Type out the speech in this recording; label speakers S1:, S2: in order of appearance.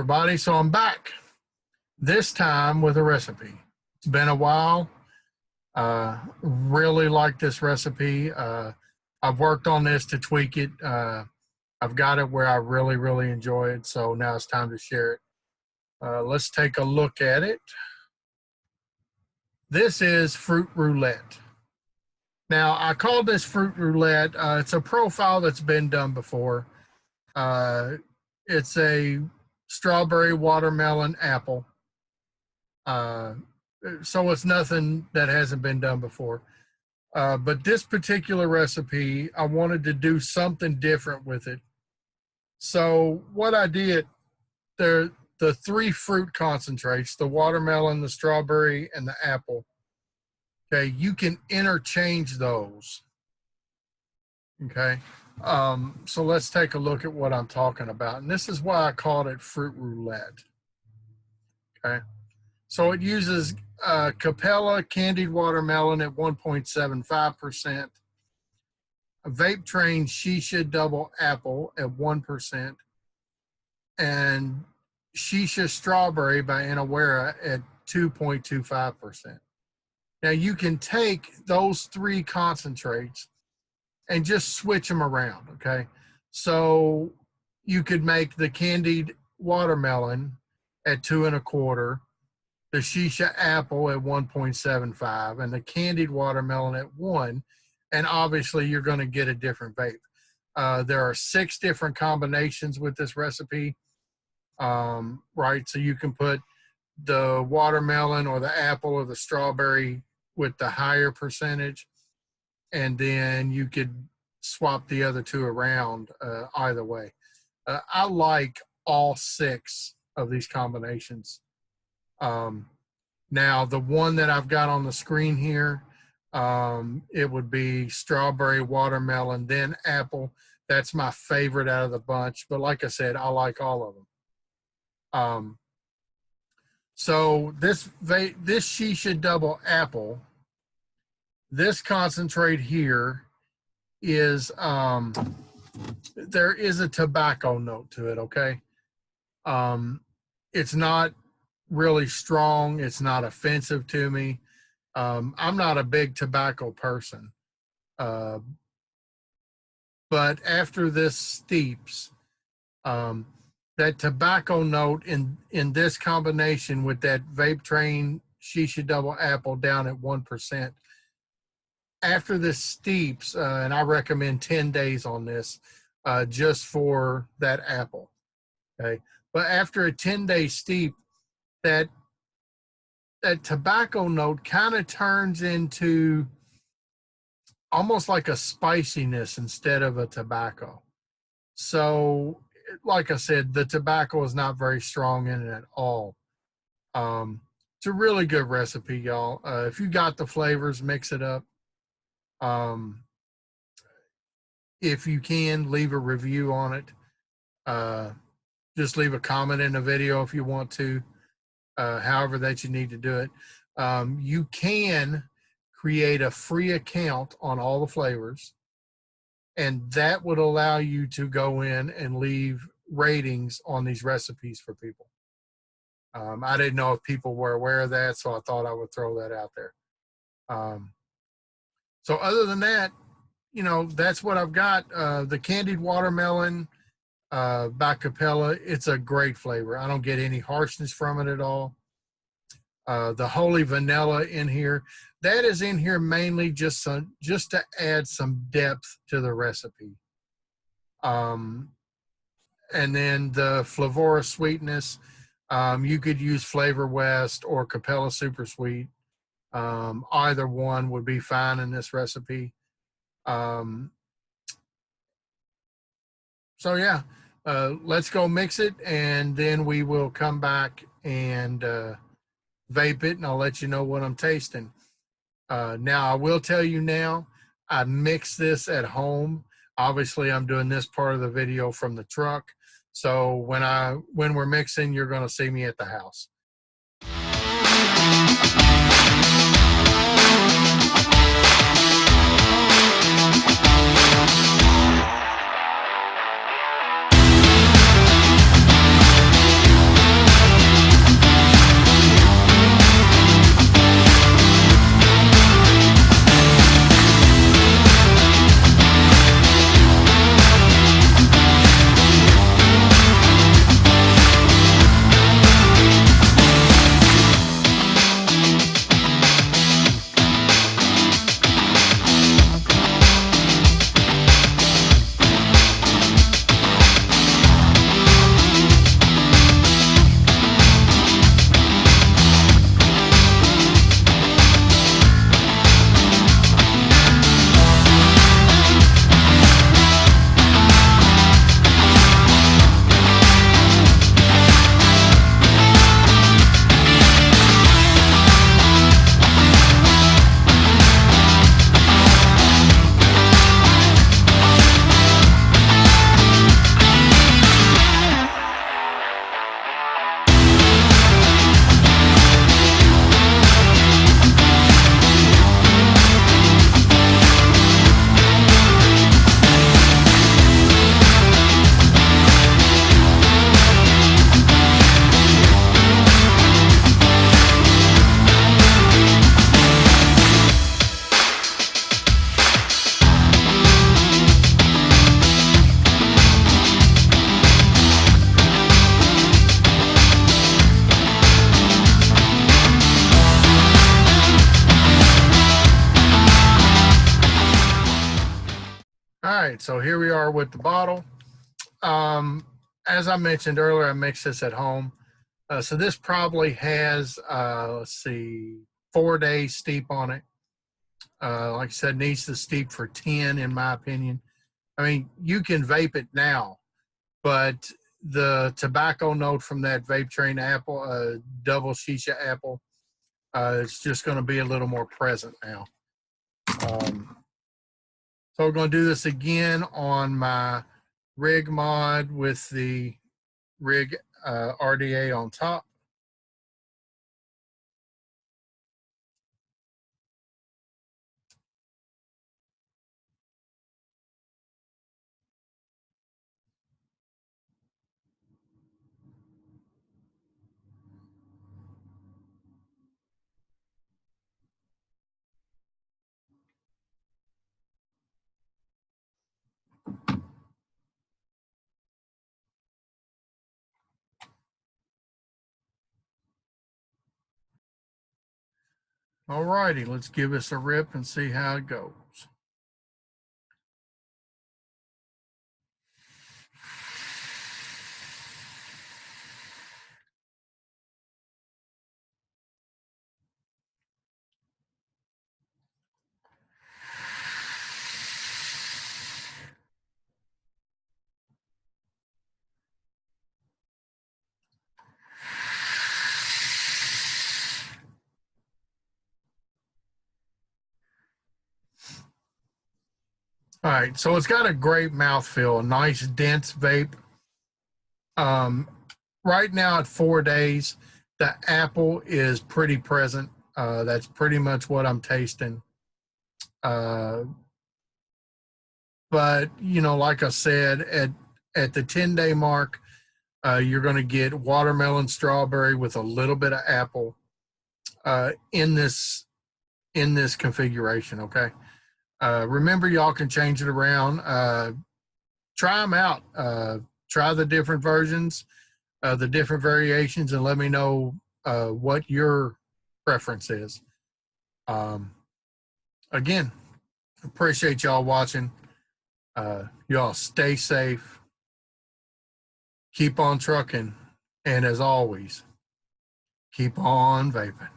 S1: everybody. So I'm back this time with a recipe. It's been a while. Really like this recipe. I've worked on this to tweak it. I've got it where I really enjoy it. So now it's time to share it. Let's take a look at it. This is fruit roulette. Now, I call this fruit roulette. It's a profile that's been done before. It's a strawberry, watermelon, apple. So it's nothing that hasn't been done before. But this particular recipe, I wanted to do something different with it. So what I did, the three fruit concentrates, the watermelon, the strawberry, and the apple, okay, you can interchange those. Okay. So let's take a look at what I'm talking about. And this is why I called it fruit roulette. Okay. So it uses Capella candied watermelon at 1.75%, a Vape Train Shisha double apple at 1%, and Shisha strawberry by Inawera at 2.25%. Now you can take those three concentrates and just switch them around, okay? So you could make the candied watermelon at 2.25, the Shisha apple at 1.75, and the candied watermelon at 1, and obviously you're gonna get a different vape. There are 6 different combinations with this recipe, right? So you can put the watermelon or the apple or the strawberry with the higher percentage, and then you could swap the other two around either way. I like all 6 of these combinations. Now, the one that I've got on the screen here, it would be strawberry, watermelon, then apple. That's my favorite out of the bunch. But like I said, I like all of them. So this Shisha double apple, this concentrate here is, there is a tobacco note to it, okay? It's not really strong. It's not offensive to me. I'm not a big tobacco person. But after this steeps, that tobacco note in this combination with that Vape Train Shisha double apple down at 1%, after this steeps, and I recommend 10 days on this, just for that apple, okay? But after a 10-day steep, that tobacco note kind of turns into almost like a spiciness instead of a tobacco. So, like I said, the tobacco is not very strong in it at all. It's a really good recipe, y'all. If you got the flavors, mix it up. If you can, leave a review on it. Just leave a comment in the video if you want to, however that you need to do it. You can create a free account on all the flavors, and that would allow you to go in and leave ratings on these recipes for people. I didn't know if people were aware of that, so I thought I would throw that out there. So other than that, you know, that's what I've got. The candied watermelon by Capella, it's a great flavor. I don't get any harshness from it at all. The holy vanilla in here, that is in here mainly just to add some depth to the recipe. And then the Flavora sweetness, you could use Flavor West or Capella Super Sweet. Either one would be fine in this recipe. So yeah, let's go mix it, and then we will come back and vape it, and I'll let you know what I'm tasting. Now, I will tell you now, I mix this at home. Obviously, I'm doing this part of the video from the truck. So when we're mixing, you're going to see me at the house. All right, so here we are with the bottle. As I mentioned earlier, I mixed this at home. So this probably has, let's see, 4 days steep on it. Like I said, needs to steep for 10, in my opinion. I mean, you can vape it now, but the tobacco note from that Vape Train apple, double shisha apple, it's just going to be a little more present now. So we're going to do this again on my rig mod with the rig RDA on top. All righty, let's give this a rip and see how it goes. All right, so it's got a great mouthfeel, a nice dense vape. Right now at 4 days, the apple is pretty present. That's pretty much what I'm tasting. But you know, like I said, at the 10-day mark, you're going to get watermelon, strawberry with a little bit of apple in this configuration. Okay. Remember, y'all can change it around. Try them out. Try the different versions, the different variations, and let me know what your preference is. Again, appreciate y'all watching. Y'all stay safe. Keep on trucking. And as always, keep on vaping.